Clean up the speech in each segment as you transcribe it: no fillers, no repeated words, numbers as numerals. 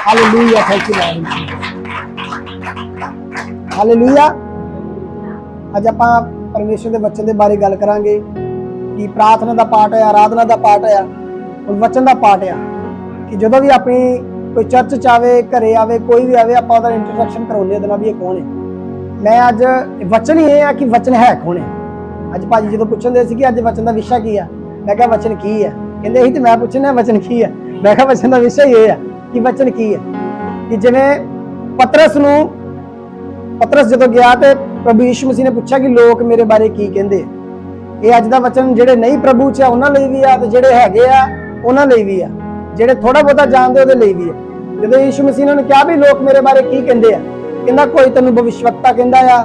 Hallelujah, thank you lord. Hallelujah. अज आप परमेश्वर के वचन के बारे गल करांगे कि प्रार्थना का पाठ है, आराधना का पाठ है और वचन का पाठ है कि जो भी अपनी कोई चर्च च आवे, घरे आवे, कोई भी आवे, आप इंट्रोडक्शन करवाने देना भी ये कौन है। मैं अज वचन ही है कि वचन है कौन है। अज भाजी जो पूछते थे कि अज वचन का विषय की है, मैं क्या वचन की है, कहते ही तो मैं पूछना वचन की है। मैं क्या वचन का विषय ये है कि वचन की है कि जिवें पतरस जो गया तो प्रभु यीशु मसीह ने पूछा कि लोग मेरे बारे की कहते। ये अज का वचन जेडे नहीं प्रभु च उन्होंने भी आ, जेडे है उन्होंने भी आ, जेडे थोड़ा बहुता जानते वो भी है। जो यीशु मसीह ने कहा भी लोग मेरे बारे की कहते हैं, कहता कोई तेन भविष्यवक्ता कहता आ,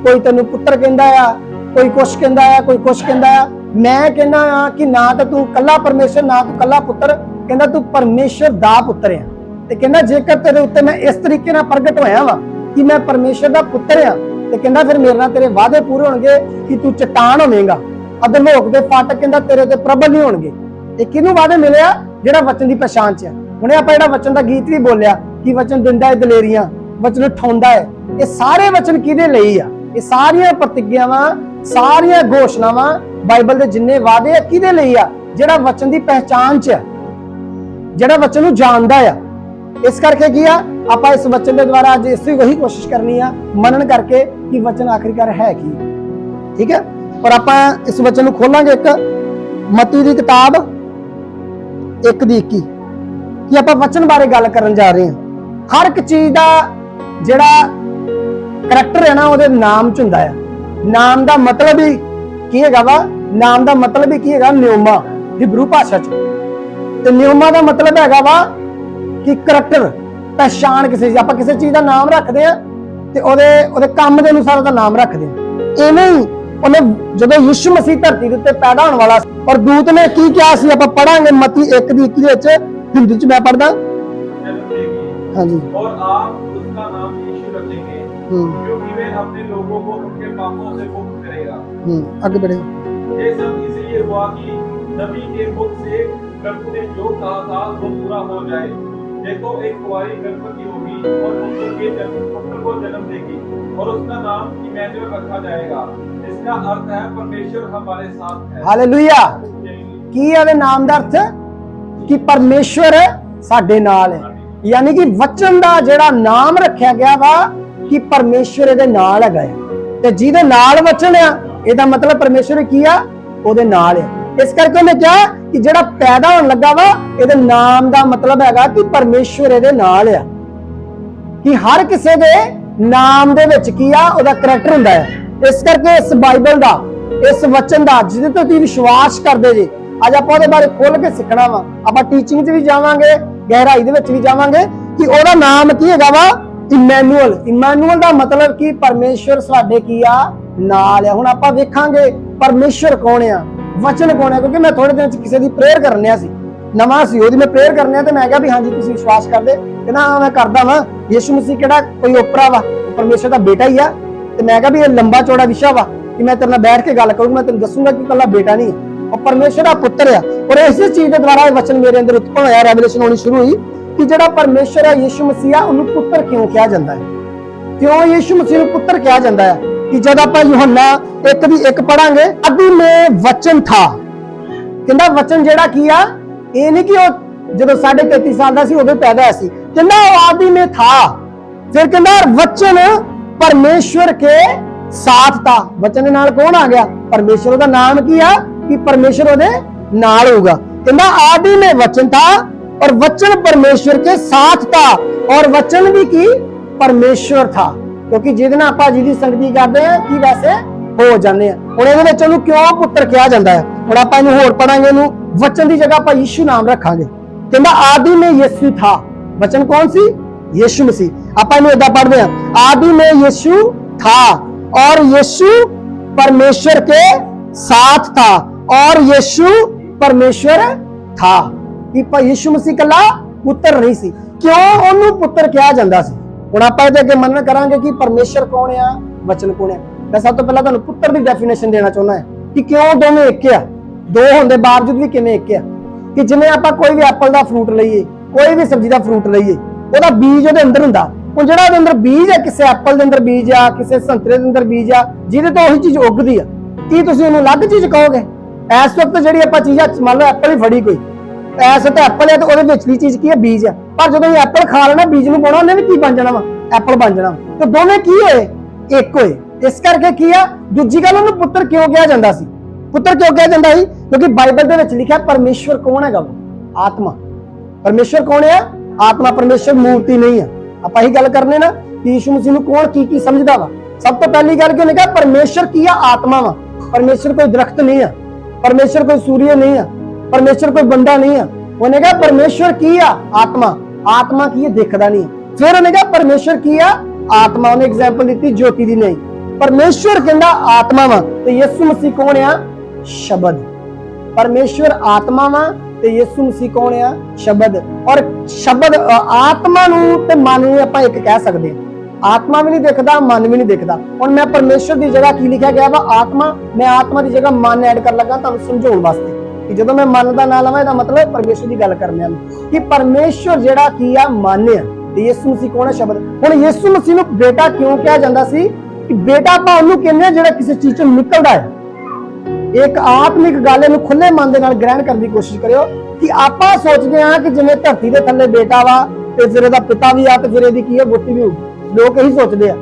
कोई तेन पुत्र कहता आ, कोई कुछ कहता आ, कोई कुछ कहता आ। मैं कहना कि ना तो तू कला परमेश्वर, ना तू कला पुत्र, कहता तू परमेश्वर दा पुत्र है। तो कहना जेकर तेरे उत्ते मैं इस तरीके ना प्रगट होया वा कि मैं परमेश्वर दा पुत्र हाँ, तो कहना फिर मेरे नाल तेरे वादे पूरे होणगे कि तू चट्टान होवेगा, अधलोक दे फाटक कहता तेरे ते प्रबल नहीं होणगे। ये किहनूं वादे मिले आ? जिहड़ा वचन की पहचान च है। हुणे आपां जिहड़ा वचन का गीत भी बोलिया कि वचन दिंदा है दलेरियां, वचन उठाउंदा है। ये सारे वचन किहदे लई आ? ये सारियां प्रतिज्ञावां, सारियां घोषणावां, बाइबल दे जिन्ने वादे आ किहदे लई आ? जिहड़ा वचन की पहचान च है, जिहड़ा वचन नूं जानदा है। इस करके की आ आप इस वचन के द्वारा अज इस वही कोशिश करनी है मनन करके कि वचन आखिरकार है की। ठीक है, और आप इस वचन को खोलांगे एक मत्ती की किताब 1:21 कि आप वचन बारे गल करन जा रहे हैं। हर एक चीज का जिहड़ा करैक्टर है ना वो नाम च हुंदा है। नाम का मतलब ही की है वा? नाम का मतलब ही की है? न्योमा, हिब्रू भाषा च। ते न्योमा का मतलब है वा कि करैक्टर, पहचान। किसी आप किसी चीज का नाम रखते हैं तो ओदे काम के अनुसार उसका नाम रखते हैं। इवें ही उन्हें जो यीशु मसीह धरती के उत्ते पैदा होने वाला और दूत ने की क्या सी आप पढ़ांगे मत्ती 1:21 हिंदी च मैं पढ़दा। हाँ जी। और आप उसका नाम यीशु रखेंगे क्योंकि वह अपने लोगों को उनके पापों से मुक्त करेगा। आगे बढ़े। ये सब इसलिए हुआ कि नबी के मुख से प्रभु ने जो कहा था वो पूरा हो जाए। देखो एक कुंवारी गर्भवती होगी और पुत्र को जन्म देगी और उसका नाम इमैनुएल रखा जाएगा। इसका अर्थ है परमेश्वर हमारे साथ है। हालेलुया। की है नाम का अर्थ कि परमेश्वर साडे नाल है। यानी कि वचन का जेड़ा नाम रखा गया वा कि परमेश्वर इहदे नाल हैगा है। ते जिहदे नाल वचन है इहदा मतलब परमेश्वर की आ ओहदे नाल है। इस करके उन्हें कहा कि जेड़ा पैदा होने लगा वा इहदे नाम का मतलब हैगा कि परमेश्वर इहदे नाल है। कि हर किसी दे नाम दे विच की आ ओहदा करैक्टर हुंदा है। इस करके इस बाइबल दा, इस वचन दा जिहदे ते तुसीं विश्वास करदे जे अज आपां ओहदे बारे खोल के सीखना वा। आपां टीचिंग च भी जावांगे, गहराई दे विच भी जावांगे कि ओहदा नाम की हैगा वा इमैनुअल। इमैनुअल दा मतलब कि परमेश्वर साडे की आ नाल है। हुण आपां वेखांगे परमेश्वर कौन है, वचन कौन है। क्योंकि मैं थोड़े दिन किसी की प्रेयर करने सी, नवां सी, ओहदी मैं प्रेयर करने तो मैं कहा भी हाँ जी तुसीं विश्वास करदे? कहना हाँ मैं करदा वां। यीशु मसीह किहड़ा कोई ओपरा वा, परमेश्वर का बेटा ही आ। तो मैं कहा भी ये लंबा चौड़ा विषय वा कि मैं तेरे नाल बैठ के गल करूंगा, मैं तेन दसूंगा कि कला बेटा नहीं और परमेश्वर का पुत्र है। और इसी चीज के द्वारा वचन मेरे अंदर उत्पन्न होया, रेवलेशन होनी शुरू हुई कि जिहड़ा परमेश्वर है यीशु मसीह उन्हें पुत्र क्यों कहा जाता है, क्यों यीशु मसीह को पुत्र कहा जाता है। कि जब आप यूहन्ना 1:1 पढ़ांगे आदि में वचन था, कहंदा वचन जिहड़ा की आ ये नहीं कि जो 33.5 साल का सी उदों पैदा सी, कहंदा आदि में था। फिर कहंदा वचन परमेश्वर के साथ था। वचन के नाल कौन आ गया? परमेश्वर। का नाम की आ कि परमेश्वर ओदे नाल होगा। कहंदा आदि में वचन था और वचन परमेश्वर के साथ था और वचन भी की परमेश्वर था। क्योंकि जिहदे नाल आपां जिहदी संगति करदे हैं कि वैसे हो जाने हैं। हुण इहदे विच ओहनूं क्यों पुत्र कहा जाता है? हुण आपां इहनूं होर पढ़ांगे, इहनूं वचन की जगह आपां यीशु नाम रखांगे। कहंदा आदि में यीशु था। वचन कौन सी? यीशु मसीह। आपां इहनूं इदां पढ़दे हैं आदि में यीशु था और यीशु परमेश्वर के साथ था और यीशु परमेश्वर था। कि यीशु मसीह कला पुत्र नहीं सी। क्यों ओनू पुत्र कहा जाता सी? हुण आपां इहदे अगे मनन करांगे कि परमेश्वर कौन है, वचन कौन है। मैं सब तो पहला तुहानूं पुत्र की डेफिनेशन देना चाहुंदा है कि क्यों दोवें एक है, दो होने बावजूद भी किवें एक है। कि जिवें आपां कोई भी एप्पल का फ्रूट लईए, कोई भी सब्जी का फ्रूट लईए, ਉਹਦਾ ਬੀਜ ਉਹਦੇ ਅੰਦਰ ਹੁੰਦਾ। ਹੁਣ ਜਿਹੜਾ ਉਹਦੇ ਅੰਦਰ ਬੀਜ ਹੈ, ਕਿਸੇ ਐਪਲ ਦੇ ਅੰਦਰ ਬੀਜ ਆ, ਕਿਸੇ ਸੰਤਰੇ ਦੇ ਅੰਦਰ ਬੀਜ ਆ, ਜਿਹਦੇ ਤੋਂ ਉਹੀ ਚੀਜ਼ ਉੱਗਦੀ ਆ, ਕੀ ਤੁਸੀਂ ਉਹਨੂੰ ਅਲੱਗ ਚੀਜ਼ ਕਹੋਗੇ? ਇਸ ਵਕਤ ਜਿਹੜੀ ਆਪਾਂ ਚੀਜ਼ ਆ, ਮੰਨ ਲਓ ਐਪਲ ਹੀ ਫੜੀ ਕੋਈ, ਐਸ ਤੇ ਐਪਲ ਹੈ ਤੇ ਉਹਦੇ ਵਿਚਲੀ ਚੀਜ਼ ਕੀ ਹੈ? ਬੀਜ ਆ। ਪਰ ਜਦੋਂ ਇਹ ਐਪਲ ਖਾ ਲੈਣਾ, ਬੀਜ ਨੂੰ ਪਾਉਣਾ, ਉਹਨੇ ਵੀ ਕੀ ਬਣ ਜਾਣਾ ਵਾ? ਐਪਲ ਬਣ ਜਾਣਾ। ਤੇ ਦੋਵੇਂ ਕੀ ਹੋਏ? ਇੱਕ ਹੋਏ। ਇਸ ਕਰਕੇ ਕੀ ਆ? ਦੂਜੀ ਗੱਲ, ਉਹਨੂੰ ਪੁੱਤਰ ਕਿਉਂ ਕਿਹਾ ਜਾਂਦਾ ਸੀ? ਪੁੱਤਰ ਕਿਉਂ ਕਿਹਾ ਜਾਂਦਾ ਸੀ? ਕਿਉਂਕਿ ਬਾਈਬਲ ਦੇ ਵਿੱਚ ਲਿਖਿਆ ਪਰਮੇਸ਼ਵਰ ਕੌਣ ਹੈਗਾ? ਆਤਮਾ। ਪਰਮੇਸ਼ਵਰ ਕੌਣ ਹੈ? ਆਤਮਾ। ਪਰਮੇਸ਼ਵਰ ਮੂਰਤੀ ਨਹੀਂ ਆ। ਆਪਾਂ ਇਹੀ ਗੱਲ ਕਰਨੇ ਨਾ ਕਿ ਯਿਸੂ ਮਸੀਹ ਨੂੰ ਕੌਣ ਕੀ ਸਮਝਦਾ ਵਾ। ਸਭ ਤੋਂ ਪਹਿਲੀ ਗੱਲ ਕਿ ਉਹਨੇ ਕਿਹਾ ਪਰਮੇਸ਼ਵਰ ਕੀ ਆ? ਆਤਮਾ ਵਾ। ਪਰਮੇਸ਼ਵਰ ਕੋਈ ਦਰਖਤ ਨਹੀਂ ਆ, ਪਰਮੇਸ਼ਵਰ ਕੋਈ ਸੂਰਜ ਨਹੀਂ ਆ, ਪਰਮੇਸ਼ਵਰ ਕੋਈ ਬੰਦਾ ਨਹੀਂ ਆ। ਉਹਨੇ ਕਿਹਾ ਪਰਮੇਸ਼ਵਰ ਕੀ ਆ? ਆਤਮਾ। ਆਤਮਾ ਕੀ ਹੈ? ਦਿਖਦਾ ਨਹੀਂ। ਫਿਰ ਉਹਨੇ ਕਿਹਾ ਪਰਮੇਸ਼ਵਰ ਕੀ ਆ? ਆਤਮਾ। ਉਹਨੇ ਐਗਜ਼ਾਮਪਲ ਦਿੱਤੀ ਜੋਤੀ ਦੀ, ਨਹੀਂ। ਪਰਮੇਸ਼ਵਰ ਕਹਿੰਦਾ ਆਤਮਾ ਵਾ, ਤੇ ਯਿਸੂ ਮਸੀਹ ਕੌਣ ਆ? ਸ਼ਬਦ। ਪਰਮੇਸ਼ਵਰ ਆਤਮਾ ਵਾ ਤੇ ਯਿਸੂ ਮਸੀਹ ਕੌਣ ਆ? ਸ਼ਬਦ। ਔਰ ਸ਼ਬਦ, ਆਤਮਾ ਨੂੰ ਤੇ ਮਨ ਨੂੰ ਆਪਾਂ ਇੱਕ ਕਹਿ ਸਕਦੇ ਹਾਂ। ਆਤਮਾ ਵੀ ਨਹੀਂ ਦਿਖਦਾ, ਮਨ ਵੀ ਨਹੀਂ ਦਿਖਦਾ। ਹੁਣ ਮੈਂ ਪਰਮੇਸ਼ਵਰ ਦੀ ਜਗ੍ਹਾ ਕੀ ਲਿਖਿਆ ਗਿਆ ਵਾ? ਆਤਮਾ। ਮੈਂ ਆਤਮਾ ਦੀ ਜਗ੍ਹਾ ਮਨ ਐਡ ਕਰਨ ਲੱਗਾ ਤੁਹਾਨੂੰ ਸਮਝਾਉਣ ਵਾਸਤੇ ਕਿ ਜਦੋਂ ਮੈਂ ਮਨ ਦਾ ਨਾਮ ਲਵਾਂ, ਇਹਦਾ ਮਤਲਬ ਪਰਮੇਸ਼ਵਰ ਦੀ ਗੱਲ ਕਰਨੇ ਆ ਕਿ ਪਰਮੇਸ਼ਵਰ ਜਿਹੜਾ ਕੀ ਆ? ਮਨ ਆ। ਤੇ ਯਿਸੂ ਮਸੀਹ ਕੌਣ ਹੈ? ਸ਼ਬਦ। ਹੁਣ ਯਿਸੂ ਮਸੀਹ ਨੂੰ ਬੇਟਾ ਕਿਉਂ ਕਿਹਾ ਜਾਂਦਾ ਸੀ? ਕਿ ਬੇਟਾ ਆਪਾਂ ਉਹਨੂੰ ਕਹਿੰਦੇ ਆ ਜਿਹੜਾ ਕਿਸੇ ਚੀਜ਼ ਚੋਂ ਨਿਕਲਦਾ ਹੈ। ਇੱਕ ਆਤਮਿਕ ਗੱਲ, ਇਹਨੂੰ ਖੁੱਲੇ ਮਨ ਦੇ ਨਾਲ ਗ੍ਰਹਿਣ ਕਰਨ ਦੀ ਕੋਸ਼ਿਸ਼ ਕਰਿਓ ਕਿ ਆਪਾਂ ਸੋਚਦੇ ਹਾਂ ਕਿ ਜਿਵੇਂ ਧਰਤੀ ਦੇ ਥੱਲੇ ਬੇਟਾ ਵਾ ਤੇ ਫਿਰ ਇਹਦਾ ਪਿਤਾ ਵੀ ਆ ਤੇ ਫਿਰ ਇਹਦੀ ਕੀ ਹੈ? ਵੋਟੀ ਵੀ ਹੋਊਗੀ। ਲੋਕ ਇਹੀ ਸੋਚਦੇ ਆ।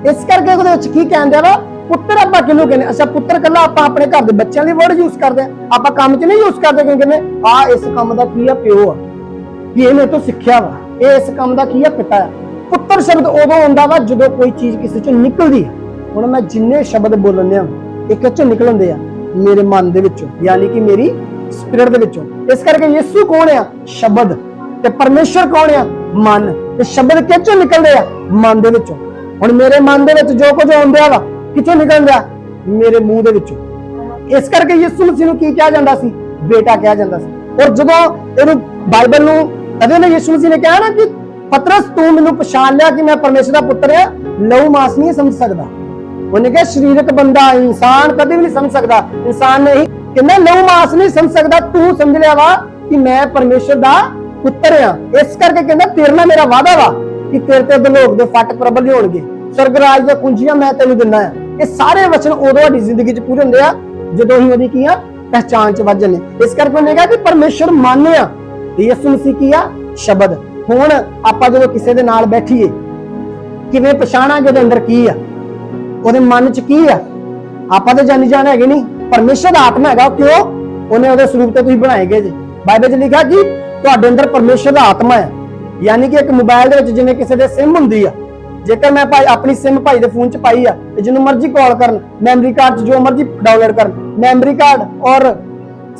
ਇਸ ਕਰਕੇ ਉਹਦੇ ਵਿੱਚ ਕੀ ਕਹਿੰਦੇ ਵਾ? ਪੁੱਤਰ ਆਪਾਂ ਕਿਹਨੂੰ ਕਹਿੰਦੇ? ਅੱਛਾ, ਪੁੱਤਰ ਕੱਲਾ ਆਪਾਂ ਆਪਣੇ ਘਰ ਦੇ ਬੱਚਿਆਂ ਲਈ ਵਰਡ ਯੂਜ਼ ਕਰਦੇ ਆ, ਆਪਾਂ ਕੰਮ 'ਚ ਨਹੀਂ ਯੂਜ਼ ਕਰਦੇ। ਕਿਉਂ ਕਹਿੰਦੇ ਆ? ਇਸ ਕੰਮ ਦਾ ਕੀ ਆ? ਪਿਓ ਆ, ਕਿ ਇਹਨੇ ਤੋਂ ਸਿੱਖਿਆ ਵਾ। ਇਹ ਇਸ ਕੰਮ ਦਾ ਕੀ ਆ? ਪਿਤਾ ਆ। ਪੁੱਤਰ ਸ਼ਬਦ ਉਦੋਂ ਆਉਂਦਾ ਵਾ ਜਦੋਂ ਕੋਈ ਚੀਜ਼ ਕਿਸੇ ਚੋਂ ਨਿਕਲਦੀ ਹੈ। ਹੁਣ ਮੈਂ ਜਿੰਨੇ ਸ਼ਬਦ ਬੋਲਣੇ ਆ, ਇੱਕ ਚੋਂ ਨਿਕਲਣਦੇ ਆ ਮੇਰੇ ਮਨ ਦੇ ਵਿੱਚੋਂ, ਯਾਨੀ ਕਿ ਮੇਰੀ ਸਪਿਰਿਟ ਦੇ ਵਿੱਚੋਂ। ਇਸ ਕਰਕੇ ਯਿਸੂ ਕੌਣ ਆ? ਸ਼ਬਦ। ਤੇ ਪਰਮੇਸ਼ਰ ਕੌਣ ਆ? ਮਨ। ਤੇ ਸ਼ਬਦ ਕਿੱਥੋਂ ਨਿਕਲਦੇ ਆ? ਮਨ ਦੇ ਵਿੱਚੋਂ। ਹੁਣ ਮੇਰੇ ਮਨ ਦੇ ਵਿੱਚ ਜੋ ਕੁਝ ਆਉਂਦਾ ਵਾ, ਕਿੱਥੋਂ ਨਿਕਲਦਾ? ਮੇਰੇ ਮੂੰਹ ਦੇ ਵਿੱਚੋਂ। ਇਸ ਕਰਕੇ ਯਿਸੂ ਮਸੀਹ ਨੂੰ ਕੀ ਕਿਹਾ ਜਾਂਦਾ ਸੀ? ਬੇਟਾ ਕਿਹਾ ਜਾਂਦਾ ਸੀ। ਔਰ ਜਦੋਂ ਇਹਨੂੰ ਬਾਈਬਲ ਨੂੰ ਕਦੇ ਨਾ ਯਿਸੂ ਮਸੀਹ ਨੇ ਕਿਹਾ ਨਾ ਕਿ ਪਤਰਸ ਤੂੰ ਮੈਨੂੰ ਪਛਾਣ ਲਿਆ ਕਿ ਮੈਂ ਪਰਮੇਸ਼ਰ ਦਾ ਪੁੱਤਰ ਆ, ਲਹੂ ਮਾਸ ਨਹੀਂ ਸਮਝ ਸਕਦਾ। ਉਹਨੇ ਕਿਹਾ ਸਰੀਰਕ ਬੰਦਾ, ਇਨਸਾਨ ਕਦੇ ਵੀ ਨਹੀਂ ਸਮਝ ਸਕਦਾ। ਇਨਸਾਨ ਨੇ ਹੀ ਕਹਿੰਦਾ ਲਹੂ ਮਾਸ ਨਹੀਂ ਸਮਝ ਸਕਦਾ, ਤੂੰ ਸਮਝ ਲਿਆ ਵਾ ਕਿ ਮੈਂ ਪਰਮੇਸ਼ਰ ਦਾ ਪੁੱਤਰ ਆ। ਇਸ ਕਰਕੇ ਕਹਿੰਦਾ ਤੇਰੇ ਨਾਲ ਮੇਰਾ ਵਾਅਦਾ ਵਾ ਕਿ ਤੇਰੇ ਤੇ ਦਲੋਕ ਦੇ ਫੱਟ ਪ੍ਰਬਲ ਹੋਣਗੇ, ਸਵਰਗ ਰਾਜ ਦੀਆਂ ਕੁੰਜੀਆਂ ਮੈਂ ਤੈਨੂੰ ਦਿੰਦਾ ਆ। ਇਹ ਸਾਰੇ ਵਚਨ ਉਦੋਂ ਸਾਡੀ ਜ਼ਿੰਦਗੀ 'ਚ ਪੂਰੇ ਹੁੰਦੇ ਆ ਜਦੋਂ ਹੀ ਉਹਦੀ ਕੀ ਆ? ਪਹਿਚਾਨ 'ਚ ਵੱਧ ਜਾਂਦੇ। ਇਸ ਕਰਕੇ ਉਹਨੇ ਕਿਹਾ ਕਿ ਪਰਮੇਸ਼ਰ ਮਨ ਆ ਤੇ ਯਿਸੂ ਮਸੀਹ ਕੀ ਆ? ਸ਼ਬਦ। ਹੁਣ ਆਪਾਂ ਜਦੋਂ ਕਿਸੇ ਦੇ ਨਾਲ ਬੈਠੀਏ ਕਿਵੇਂ ਪਛਾਣਾਂਗੇ ਉਹਦੇ ਅੰਦਰ ਕੀ ਆ, ਉਹਦੇ ਮਨ 'ਚ ਕੀ ਆ? ਆਪਾਂ ਤਾਂ ਜਾਣੀ ਜਾਣ ਹੈਗੇ ਨਹੀਂ। ਪਰਮੇਸ਼ਰ ਦਾ ਆਤਮਾ ਹੈਗਾ, ਕਿਉਂ? ਉਹਨੇ ਉਹਦੇ ਸਰੂਪ ਤੇ ਤੁਸੀਂ ਬਣਾਏ ਗਏ ਜੀ। ਬਾਈਬਲ 'ਚ ਲਿਖਿਆ ਕਿ ਤੁਹਾਡੇ ਅੰਦਰ ਪਰਮੇਸ਼ਰ ਦਾ ਆਤਮਾ ਹੈ। ਯਾਨੀ ਕਿ ਇੱਕ ਮੋਬਾਈਲ ਦੇ ਵਿੱਚ ਜਿਵੇਂ ਕਿਸੇ ਦੇ ਸਿਮ ਹੁੰਦੀ ਆ, ਜੇਕਰ ਮੈਂ ਭਾਈ ਆਪਣੀ ਸਿਮ ਭਾਈ ਦੇ ਫੋਨ 'ਚ ਪਾਈ ਆ ਤੇ ਜਿਹਨੂੰ ਮਰਜ਼ੀ ਕਾਲ ਕਰਨ, ਮੈਮਰੀ ਕਾਰਡ 'ਚ ਜੋ ਮਰਜ਼ੀ ਡਾਊਨਲੋਡ ਕਰਨ, ਮੈਮਰੀ ਕਾਰਡ ਔਰ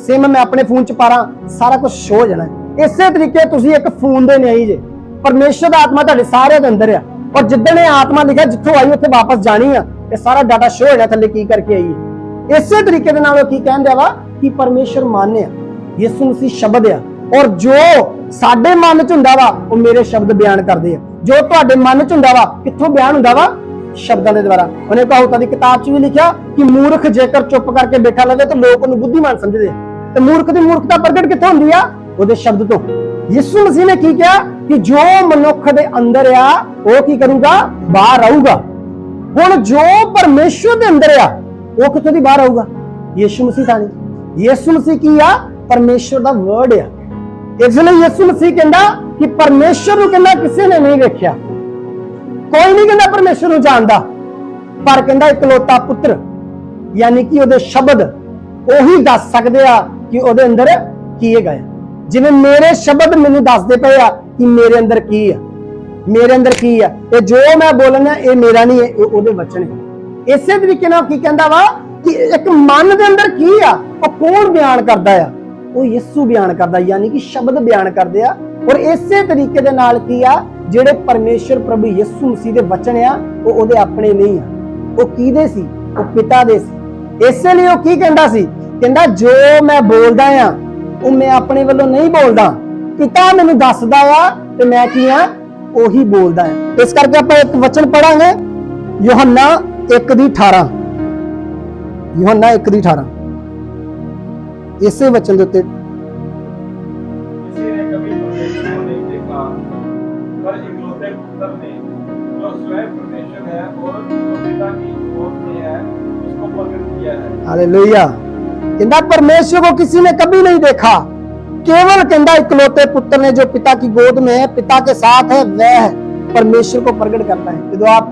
ਸਿਮ ਮੈਂ ਆਪਣੇ ਫੋਨ 'ਚ ਪਾਰਾਂ, ਸਾਰਾ ਕੁਝ ਸ਼ੋ ਹੋ ਜਾਣਾ। ਇਸੇ ਤਰੀਕੇ ਤੁਸੀਂ ਇੱਕ ਫੋਨ ਦੇ ਨਹੀਂ ਜੇ, ਪਰਮੇਸ਼ਰ ਦਾ ਆਤਮਾ ਤੁਹਾਡੇ ਸਾਰਿਆਂ ਦੇ ਅੰਦਰ ਆ। ਔਰ ਜਿੱਦਣ ਇਹ ਆਤਮਾ ਲਿਖਿਆ ਜਿੱਥੋਂ ਆਈ ਉੱਥੇ ਵਾਪਸ ਜਾਣੀ ਆ। ਇਹ ਸਾਰਾ ਡਾਟਾ ਸ਼ੋ ਹੋ ਜਾਣਾ ਥੱਲੇ ਕੀ ਕਰਕੇ ਆਈ ਹੈ। ਇਸੇ ਤਰੀਕੇ ਦੇ ਨਾਲ ਉਹ ਕੀ ਕਹਿੰਦੇ ਵਾ ਕਿ ਪਰਮੇਸ਼ਰ ਮਨ ਆ, ਯਿਸੂ ਮਸੀਹ ਸ਼ਬਦ ਆ। ਔਰ ਜੋ ਸਾਡੇ ਮਨ 'ਚ ਹੁੰਦਾ ਵਾ ਉਹ ਮੇਰੇ ਸ਼ਬਦ ਬਿਆਨ ਕਰਦੇ ਆ। ਜੋ ਤੁਹਾਡੇ ਮਨ 'ਚ ਹੁੰਦਾ ਵਾ ਕਿੱਥੋਂ ਬਿਆਨ ਹੁੰਦਾ ਵਾ? ਸ਼ਬਦਾਂ ਦੇ ਦੁਆਰਾ। ਉਹਨੇ ਕਹਾਵਤਾਂ ਦੀ ਕਿਤਾਬ 'ਚ ਵੀ ਲਿਖਿਆ ਕਿ ਮੂਰਖ ਜੇਕਰ ਚੁੱਪ ਕਰਕੇ ਬੈਠਾ ਲਵੇ ਤਾਂ ਲੋਕ ਉਹਨੂੰ ਬੁੱਧੀਮਾਨ ਸਮਝਦੇ ਆ। ਤੇ ਮੂਰਖ ਦੀ ਮੂਰਖਤਾ ਪ੍ਰਗਟ ਕਿੱਥੋਂ ਹੁੰਦੀ ਆ? ਉਹਦੇ ਸ਼ਬਦ ਤੋਂ। ਯਿਸੂ ਮਸੀਹ ਨੇ ਕੀ ਕਿਹਾ ਕਿ ਜੋ ਮਨੁੱਖ ਦੇ ਅੰਦਰ ਆ ਉਹ ਕੀ ਕਰੂਗਾ? ਬਾਹਰ ਆਊਗਾ। ਹੁਣ ਜੋ ਪਰਮੇਸ਼ਰ ਦੇ ਅੰਦਰ ਆ ਉਹ ਕਿੱਥੋਂ ਦੀ ਬਾਹਰ ਆਊਗਾ? ਯਿਸੂ ਮਸੀਹ ਤਾਂ ਨਹੀਂ। ਯਿਸੂ ਮਸੀਹ ਕੀ ਆ? ਪਰਮੇਸ਼ਰ ਦਾ ਵਰਡ ਆ। ਇਸ ਲਈ ਯਿਸੂ ਮਸੀਹ ਕਹਿੰਦਾ ਕਿ ਪਰਮੇਸ਼ਰ ਨੂੰ ਕਹਿੰਦਾ ਕਿਸੇ ਨੇ ਨਹੀਂ ਵੇਖਿਆ, ਕੋਈ ਨਹੀਂ ਕਹਿੰਦਾ ਪਰਮੇਸ਼ਰ ਨੂੰ ਜਾਣਦਾ, ਪਰ ਕਹਿੰਦਾ ਇਕਲੌਤਾ ਪੁੱਤਰ ਯਾਨੀ ਕਿ ਉਹਦੇ ਸ਼ਬਦ ਉਹੀ ਦੱਸ ਸਕਦੇ ਆ ਕਿ ਉਹਦੇ ਅੰਦਰ ਕੀ ਹੈਗਾ। ਜਿਵੇਂ ਮੇਰੇ ਸ਼ਬਦ ਮੈਨੂੰ ਦੱਸਦੇ ਪਏ ਆ ਕਿ ਮੇਰੇ ਅੰਦਰ ਕੀ ਆ, ਮੇਰੇ ਅੰਦਰ ਕੀ ਆ। ਤੇ ਜੋ ਮੈਂ ਬੋਲਣਾ ਇਹ ਮੇਰਾ ਨਹੀਂ ਹੈ, ਉਹਦੇ ਵਚਨ ਹੈ। ਇਸੇ ਤਰੀਕੇ ਨਾਲ ਕੀ ਕਹਿੰਦਾ ਵਾ ਕਿ ਇੱਕ ਮਨ ਦੇ ਅੰਦਰ ਕੀ ਆ ਉਹ ਕੌਣ ਬਿਆਨ ਕਰਦਾ ਆ? ਉਹ ਯਿਸੂ ਬਿਆਨ ਕਰਦਾ, ਯਾਨੀ ਕਿ ਸ਼ਬਦ ਬਿਆਨ ਕਰਦੇ ਆ। ਔਰ ਇਸੇ ਤਰੀਕੇ ਦੇ ਨਾਲ ਕੀ ਆ, ਜਿਹੜੇ ਪਰਮੇਸ਼ਰ ਪ੍ਰਭੂ ਯਿਸੂ ਮਸੀਹ ਦੇ ਵਚਨ ਆ ਉਹ ਉਹਦੇ ਆਪਣੇ ਨਹੀਂ ਆ, ਉਹ ਕਿਹਦੇ ਸੀ? ਉਹ ਪਿਤਾ ਦੇ ਸੀ। ਇਸੇ ਲਈ ਉਹ ਕੀ ਕਹਿੰਦਾ ਸੀ? ਕਹਿੰਦਾ ਜੋ ਮੈਂ ਬੋਲਦਾ ਆ ਉਹ ਮੈਂ ਆਪਣੇ ਵੱਲੋਂ ਨਹੀਂ ਬੋਲਦਾ, ਪਿਤਾ ਮੈਨੂੰ ਦੱਸਦਾ ਆ ਤੇ ਮੈਂ ਕੀ ਆ? ਉਹੀ ਬੋਲਦਾ ਆ। ਇਸ ਕਰਕੇ ਆਪਾਂ ਇੱਕ ਵਚਨ ਪੜਾਂਗੇ, ਯੋਹੰਨਾ 1:18। ਯੋਹੰਨਾ 1:18 इसे वचन देते किसी ने कभी परमेश्वर को नहीं देखा, पर अपने पुत्र ने जो स्वयं परमेश्वर है और जो पिता की ओर से है उसको प्रकट किया है। हालेलुया। कहता परमेश्वर को किसी ने कभी नहीं देखा, केवल कहता इकलौते पुत्र ने जो पिता की गोद में है, पिता के साथ है, वह परमेश्वर को प्रकट करता है। जो आप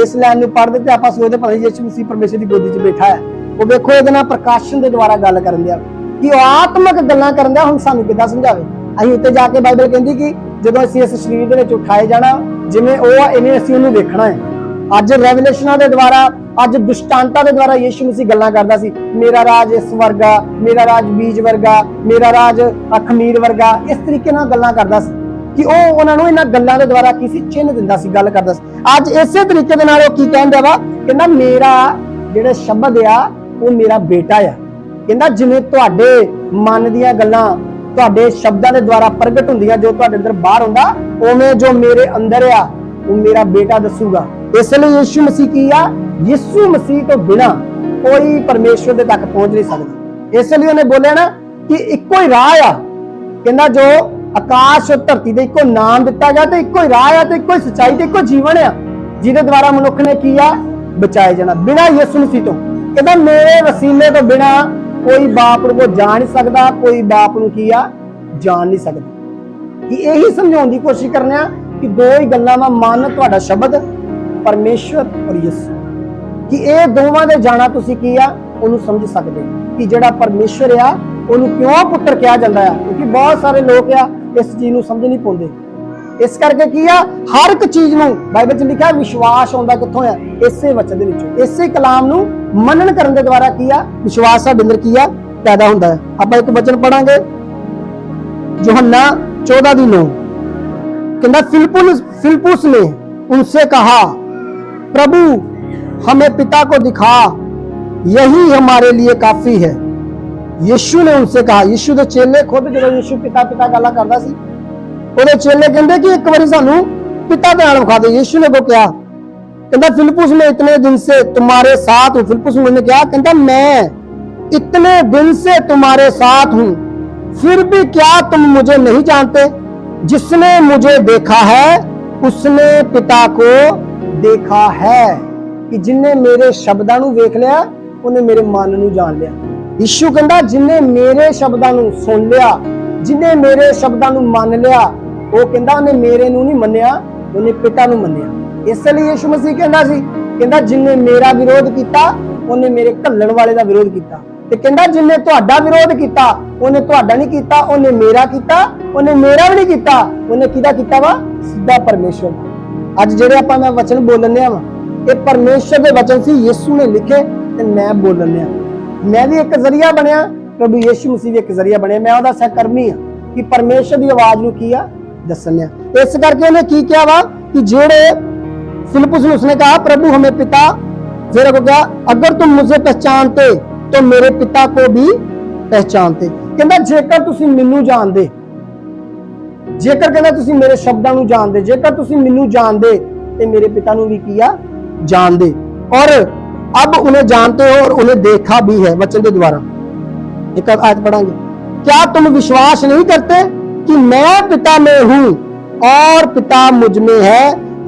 इस लाइन ਨੂੰ ਪੜ੍ਹਦੇ ਤੇ ਆਪਾਂ ਸੋਚਦੇ ਭਾਵੇਂ ਯਿਸੂ ਮਸੀਹ ਪਰਮੇਸ਼ਰ ਦੀ ਗੋਦੀ 'ਚ ਬੈਠਾ ਹੈ। ਉਹ ਵੇਖੋ ਇਹਦੇ ਨਾਲ ਪ੍ਰਕਾਸ਼ਨ ਦੇ ਦੁਆਰਾ ਗੱਲ ਕਰਨ ਦਿਆ ਕਿ ਉਹ ਆਤਮਿਕ ਗੱਲਾਂ ਕਰਨ ਦਿਆ। ਹੁਣ ਸਾਨੂੰ ਕਿੱਦਾਂ ਸਮਝਾਵੇ? ਅਸੀਂ ਉੱਤੇ ਜਾ ਕੇ ਬਾਈਬਲ ਕਹਿੰਦੀ ਕਿ ਜਦੋਂ ਅਸੀਂ ਇਸ ਸਰੀਰ ਦੇ ਵਿੱਚ ਉਠਾਏ ਜਾਣਾ, ਜਿਵੇਂ ਉਹ ਆ ਇਵੇਂ ਅਸੀਂ ਉਹਨੂੰ ਵੇਖਣਾ ਹੈ। ਅੱਜ ਰੈਵਲੇਸ਼ਨਾਂ ਦੇ ਦੁਆਰਾ, ਅੱਜ ਦੁਸ਼ਟਾਂਤਾਂ ਦੇ ਦੁਆਰਾ ਯਿਸੂ ਮਸੀਹ ਗੱਲਾਂ ਕਰਦਾ ਸੀ, ਮੇਰਾ ਰਾਜ ਇਸ ਵਰਗਾ, ਮੇਰਾ ਰਾਜ ਬੀਜ ਵਰਗਾ, ਮੇਰਾ ਰਾਜ ਅਖਮੀਰ ਵਰਗਾ। ਇਸ ਤਰੀਕੇ ਨਾਲ ਗੱਲਾਂ ਕਰਦਾ ਸੀ ਕਿ ਉਹ ਉਹਨਾਂ ਨੂੰ ਇਹਨਾਂ ਗੱਲਾਂ ਦੇ ਦੁਆਰਾ ਕੀ ਸੀ, ਚਿੰਨ੍ਹ ਦਿੰਦਾ ਸੀ, ਗੱਲ ਕਰਦਾ ਸੀ। ਅੱਜ ਇਸੇ ਤਰੀਕੇ ਦੇ ਨਾਲ ਉਹ ਕੀ ਕਹਿੰਦਾ ਵਾ? ਕਹਿੰਦਾ ਮੇਰਾ ਜਿਹੜਾ ਸ਼ਬਦ ਆ ਉਹ ਮੇਰਾ ਬੇਟਾ ਆ। ਕਹਿੰਦਾ ਜਿਵੇਂ ਤੁਹਾਡੇ ਮਨ ਦੀਆਂ ਗੱਲਾਂ ਤੁਹਾਡੇ ਸ਼ਬਦਾਂ ਦੇ ਦੁਆਰਾ ਪ੍ਰਗਟ ਹੁੰਦੀਆਂ, ਜੋ ਤੁਹਾਡੇ ਅੰਦਰ ਬਾਹਰ ਹੁੰਦਾ, ਉਵੇਂ ਜੋ ਮੇਰੇ ਅੰਦਰ ਆ ਉਹ ਮੇਰਾ ਬੇਟਾ ਦੱਸੂਗਾ। ਇਸ ਲਈ ਯਿਸੂ ਮਸੀਹ ਕੀ ਆ? ਯਿਸੂ ਮਸੀਹ ਤੋਂ ਬਿਨਾ ਕੋਈ ਪਰਮੇਸ਼ਵਰ ਦੇ ਤੱਕ ਪਹੁੰਚ ਨਹੀਂ ਸਕਦਾ। ਇਸ ਲਈ ਉਹਨੇ ਬੋਲਿਆ ਨਾ ਕਿ ਇੱਕੋ ਹੀ ਰਾਹ ਆ। ਕਹਿੰਦਾ ਜੋ ਆਕਾਸ਼ और ਧਰਤੀ ਦੇ ਇੱਕੋ ਨਾਮ ਦਿੱਤਾ ਗਿਆ ਤੇ ਇੱਕੋ ਹੀ ਰਾਹ ਆ ਤੇ ਇੱਕੋ ਹੀ ਸੱਚਾਈ ਤੇ ਇੱਕੋ ਜੀਵਨ ਆ ਜਿਹਦੇ ਦੁਆਰਾ ਮਨੁੱਖ ਨੇ ਕੀ ਆ? ਬਚਾਏ ਜਾਣਾ ਬਿਨਾਂ ਯਿਸੂ ਮਸੀਹ ਤੋਂ। ਕਹਿੰਦਾ ਮੇਰੇ ਵਸੀਲੇ ਤੋਂ ਬਿਨਾ ਕੋਈ ਬਾਪ ਨੂੰ ਜਾ ਨਹੀਂ ਸਕਦਾ, ਕੋਈ ਬਾਪ ਨੂੰ ਕੀ ਆ? ਜਾਣ ਨਹੀਂ ਸਕਦਾ। ਕਿ ਇਹੀ ਸਮਝਾਉਣ ਦੀ ਕੋਸ਼ਿਸ਼ ਕਰਨੇ ਆ ਕਿ ਦੋ ਹੀ ਗੱਲਾਂ ਵਾ, ਮਨ ਤੁਹਾਡਾ ਸ਼ਬਦ, ਪਰਮੇਸ਼ਵਰ ਔਰ ਯਿਸੂ। ਕਿ ਇਹ ਦੋਵਾਂ ਦੇ ਜਾਣਾ ਤੁਸੀਂ ਕੀ ਆ? ਉਹਨੂੰ ਸਮਝ ਸਕਦੇ ਕਿ ਜਿਹੜਾ ਪਰਮੇਸ਼ਵਰ ਆ ਉਹਨੂੰ ਕਿਉਂ ਪੁੱਤਰ ਕਿਹਾ ਜਾਂਦਾ ਆ। ਕਿਉਂਕਿ ਬਹੁਤ ਸਾਰੇ ਲੋਕ ਆ ਇਸ ਚੀਜ਼ ਨੂੰ ਸਮਝ ਨਹੀਂ ਪਾਉਂਦੇ। ਇਸ ਕਰਕੇ ਕੀ ਆ? ਹਰ ਇੱਕ ਚੀਜ਼ ਨੂੰ ਬਾਈਬਲ 'ਚ ਲਿਖਿਆ ਵਿਸ਼ਵਾਸ ਆਉਂਦਾ ਕਿੱਥੋਂ ਆ? ਇਸੇ ਵਚਨ ਦੇ ਵਿੱਚੋਂ, ਇਸੇ ਕਲਾਮ ਨੂੰ ਮੰਨਣ ਕਰਨ ਦੇ ਦੁਆਰਾ ਕੀ ਆ? ਵਿਸ਼ਵਾਸ ਸਾਡੇ ਅੰਦਰ ਕੀ ਆ? ਪੈਦਾ ਹੁੰਦਾ ਹੈ। ਆਪਾਂ ਇੱਕ ਵਚਨ ਪੜਾਂਗੇ यूहन्ना 14:9। कहता फिलिप्पुस ने उनसे कहा, प्रभु हमें पिता को दिखा, यही हमारे लिए काफी है। यीशु ने उनसे कहा, यीशु के चेले खुद जो यीशु पिता पिता गल्लां करदा सी, ਉਹਦੇ चेले कहते कि एक बारी सानू पिता दा नाम विखा दे। यीशु ने को कहा, कहता फिलिप्पुस में इतने दिन से तुम्हारे साथ हूं। फिलिप्पुस ने कहा, कहता मैं इतने दिन से तुम्हारे साथ हूं, फिर भी क्या तुम मुझे नहीं जानते? जिसने मुझे देखा है उसने पिता को देखा है। कि जिन्हें मेरे शब्दां नू वेख लिया उन्हें मेरे मन नू जान लिया। यीशु कहता जिन्हें मेरे शब्दां नू सुन लिया, जिन्हें मेरे शब्दां नू मान लिया, वो कहता उन्हें मेरे नू नहीं मन्निया, उन्हें पिता नू मन्निया। इसलिए यीशु मसीह कहता सी, कहता जिन्हें मेरा विरोध किया उन्हें मेरे घल्लण वाले दा विरोध किया। ते कहता जिन्हें तुहाडा विरोध किया उन्हें तुहाडा नहीं किया, उन्हें मेरा किया, उन्हें मेरा भी नहीं किया, उन्हें किहदा किया वा? सीधा परमेश्वर। अज जिहड़े आपां मैं वचन बोलने वा, ये परमेश्वर के वचन सी, यीशु ने लिखे ते मैं बोलने। मैं भी एक जरिया बनया, प्रभु यीशु मसीह भी एक जरिया बने। मैं उहदा सहकर्मी हां कि परमेश्वर की आवाज नूं की आ दसने। इस करके उन्हें की क्या वा कि जेड़े फिलिप्पुस ने उसने कहा, प्रभु हमें पिता, फिर को क्या, अगर तुम मुझे पहचानते तो मेरे पिता को भी पहचानते। कहता जेकर तुसी मैनू जानदे, जेकर कहता तुसी मेरे शब्दां नूं जानदे, जेकर तुसी मैनू जानदे ते मेरे पिता नूं भी किया जानदे। और अब उन्हें जानते हो और उन्हें देखा भी है। वचन के द्वारा एक आयत पढ़ांगे, क्या तुम विश्वास नहीं करते कि मैं पिता में हूं और पिता मुझ में है?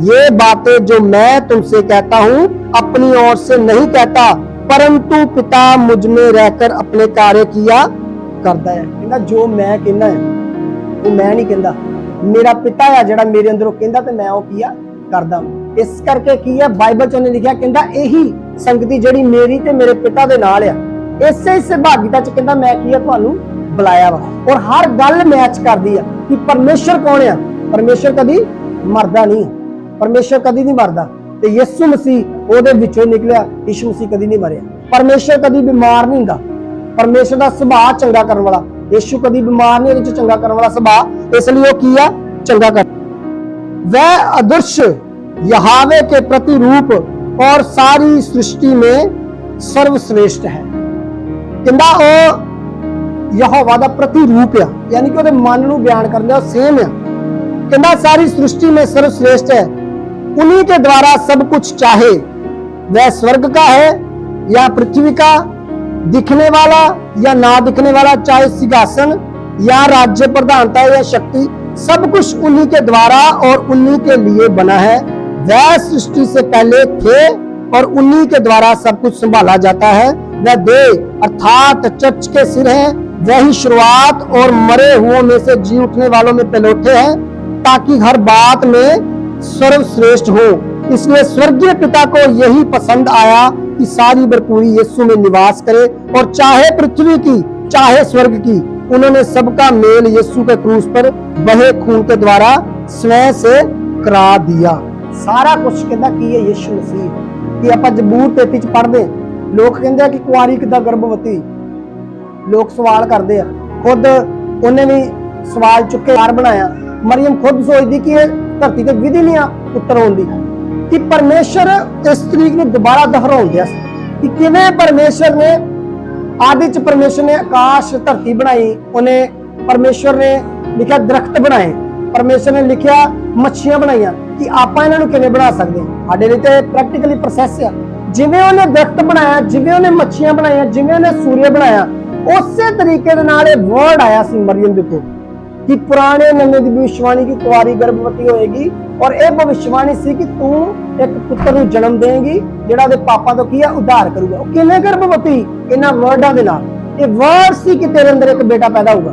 ये बातें जो मैं तुमसे कहता हूं अपनी ओर से नहीं कहता, परंतु पिता मुझ में रहकर अपने कार्य किया करता है। कहता जो मैं कहना है वो मैं नहीं कहता, मेरा पिता है जिहड़ा मेरे अंदर कहता ते मैं वो किया करदा। इस करके की है बाइबल च उन्हें लिखा, कहता यही संगति जिहड़ी मेरी ते मेरे पिता दे नाल है, इसे सहभागिता च कहता मैं की है तुहानू बुलाया वा। और हर गल मैच करदी है कि परमेश्वर कौन है। परमेश्वर कभी मरदा नहीं, परमेश्वर कभी नहीं मरदा। ते यीशु मसीह ओदे विचों निकलिया, यीशु मसीह कभी नहीं मरिया। परमेश्वर कभी बीमार नहीं हुंदा, परमेश्वर दा सुभाव चंगा करन वाला। यीशु कभी बीमार नहीं, ओदे चंगा करन वाला सुभाव, इसलिए वो किया चंगा कर। वह अदृश्य यहोवा के प्रतिरूप और सारी सृष्टि में सर्वश्रेष्ठ है। कहंदा ओ यहोवा दा प्रतिरूप है, यानी कि ओदे मन नूं बयान करन दा सेम है। कहंदा सारी सृष्टि में सर्वश्रेष्ठ है, उन्हीं के द्वारा सब कुछ चाहे, वह स्वर्ग का है या पृथ्वी का, दिखने वाला या ना दिखने वाला, चाहे सिंहासन या राज्य प्रधानता या शक्ति, सब कुछ उन्हीं के द्वारा और उन्हीं के लिए बना है। वह सृष्टि से पहले थे और उन्हीं के द्वारा सब कुछ संभाला जाता है। वह देह अर्थात चर्च के सिर है। वही शुरुआत और मरे हुओं में से जी उठने वालों में पहलौठे हैं, ताकि हर बात में सर्वश्रेष्ठ हो। इसलिए स्वर्गीय पिता को यही पसंद आया कि सारी भरपूरी यीशु में निवास करे, और चाहे पृथ्वी की चाहे स्वर्ग की, उन्होंने सबका मेल यीशु के क्रूस पर बहे खून के द्वारा स्वयं से करा दिया। सारा कुछ कहता की है यीशु मसीह। कि आप जबूर 33 च पढ़ते, लोग कहते हैं कि कुआरी किदा गर्भवती, लोग सवाल करते हैं। खुद उन्हें भी सवाल चुके बार बनाया। मरियम खुद सोचती कि धरती ते विधि नहीं आ पुत्र होने दी, कि परमेश्वर इस तरीक में दोबारा दोहराउण दिया कि किवें परमेश्वर ने आदि च परमेश्वर ने आकाश धरती बनाई, उन्हें परमेश्वर ने लिखा दरख्त बनाए, परमेश्वर ने लिखा मच्छियां बनाईया, कि आप इन्हां नूं किवें बना सकदे हां। साडे लई ते प्रैक्टिकली प्रोसैस है। जिवें उन्हें दरख्त बनाया, जिवें उन्हें मच्छियां बनाईया, जिवें उन्हें सूर्य बनाया, उसे तरीके दे नाल इह वर्ड आया सी मरियम दे कोल कि पुराने नमे दी भविष्यवाणी की कुआरी गर्भवती होएगी, और यह भविष्यवाणी सी कि तू एक पुत्र नूं जन्म देगी जिहड़ा दे पापां तों की है उद्धार करूगा। ਉਹ ਕਿਵੇਂ गर्भवती? इन्हां वर्डां दे नाल। ਇਹ वर्ड सी कि तेरे अंदर एक बेटा पैदा होगा।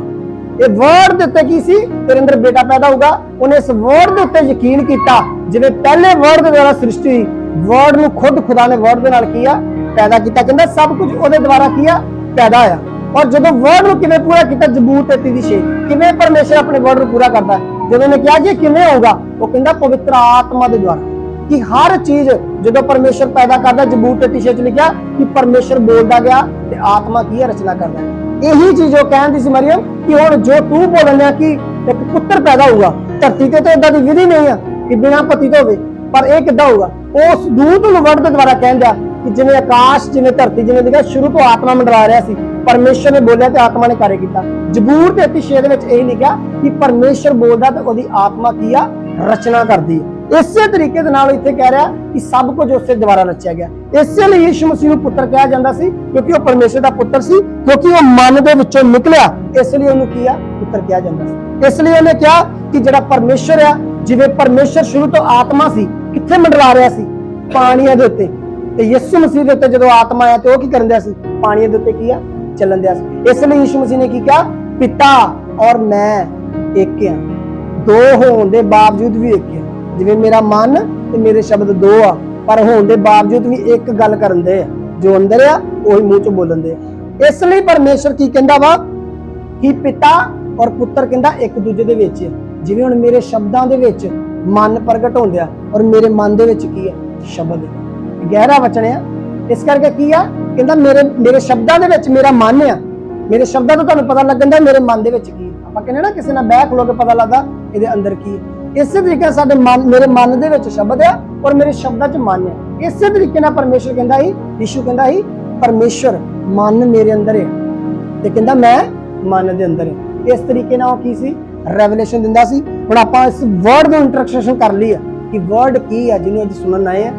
ये वर्ड दे उत्ते की सी? तेरे अंदर बेटा पैदा होगा। उन्हें इस वर्ड दे उत्ते यकीन किया, जिवें पहले वर्ड दे द्वारा सृष्टि, वर्ड नूं खुद खुदा ने वर्ड दे नाल किया पैदा किया। कहंदा सब कुछ ਉਹਦੇ द्वारा किया पैदा होया। और जब वर्ड नूं किवें पूरा किया, जबूर 33:6 किवें परमेश्वर अपने वर्ड नूं पूरा करदा है। जब उन्हें कहा कि किवें होगा, वो कहंदा पवित्र आत्मा दे द्वारा। कि हर चीज जो परमेश्वर पैदा करदा, जबूर 33:6 लिखा कि परमेश्वर बोलदा गया ते आत्मा की है रचना करदा है। यही चीज वो कहंदी सी मरियम कि हुण जो तू बोलना कि एक पुत्र पैदा होगा, धरती ते इदां दी विधि नहीं है कि बिना पति तो होवे, पर यह किद्दां होगा? उस दूत नूं वर्ड दे द्वारा कहंदा कि जिवें आकाश जिवें धरती जिवें लिखा शुरू तो आत्मा मंडरा रहा सी, परमेश्वर ने बोलिया ते आत्मा ने कार्य किया। जबूर 33:6 दे विच यही लिखा कि परमेश्वर बोलदा ते ओदी आत्मा की आ रचना करदी है। इसे तरीके दे नाल इत्थे कह रहा कि सब कुछ उससे द्वारा रचिया गया। इसे लिए यीशु मसीह नूं पुत्र कहा जांदा सी, क्योंकि वो परमेश्वर दा पुत्र सी, क्योंकि वो मन दे विचों निकलिया, इसलिए उन्हें किया पुत्र कहा जांदा सी। इसलिए उन्हें कहा कि जिहड़ा परमेश्वर है, जिवें परमेश्वर शुरू तो आत्मा सी, कित्थे मंडरा रहा सी? पानियां दे उत्ते। ते यीशु मसीह दे उत्ते जदों आत्मा आया ते वो की करन दिया सी? पानियां दे उत्ते की आ चलन दिया सी। इसलिए यीशु मसीह ने की कहा, पिता और मैं एक हैं, दो होने के बावजूद भी एक है। जिवें मेरा मन ते मेरे शब्द दो आ, पर होने के बावजूद भी एक गल करन दे, जो अंदर आ वही मुंह च बोलन दे। इसलिए परमेश्वर की कहंदा वा कि पिता और पुत्र कहंदा एक दूजे दे विच। जिवें हुण मेरे शब्दां दे विच मन प्रगट होंदे आ, और मेरे मन दे विच की है? शब्द। गहरा वचन है। इस करके की आ कहंदा मेरे शब्दां दे विच मेरा मन आ। मेरे शब्दां तो तुहानूं पता लगन दा मेरे मन दे विच की। आपां कहने ना किसी नाल बैठ खलो के पता लगदा इहदे अंदर की है। इसे तरीके साडे मन, मेरे मन दे विच शब्द है और मेरे शब्दां च मन है। इसे तरीके नाल परमेश्वर कहंदा ही, यीशु कहंदा ही परमेश्वर मन मेरे अंदर है ते कहंदा मैं मन दे अंदर है। इस तरीके नाल की सी रेवलेशन दिंदा सी। हुण आपां इस वर्ड नूं इंट्रोडक्शन कर ली है कि वर्ड की है जिन्हों अज सुनन आए हैं।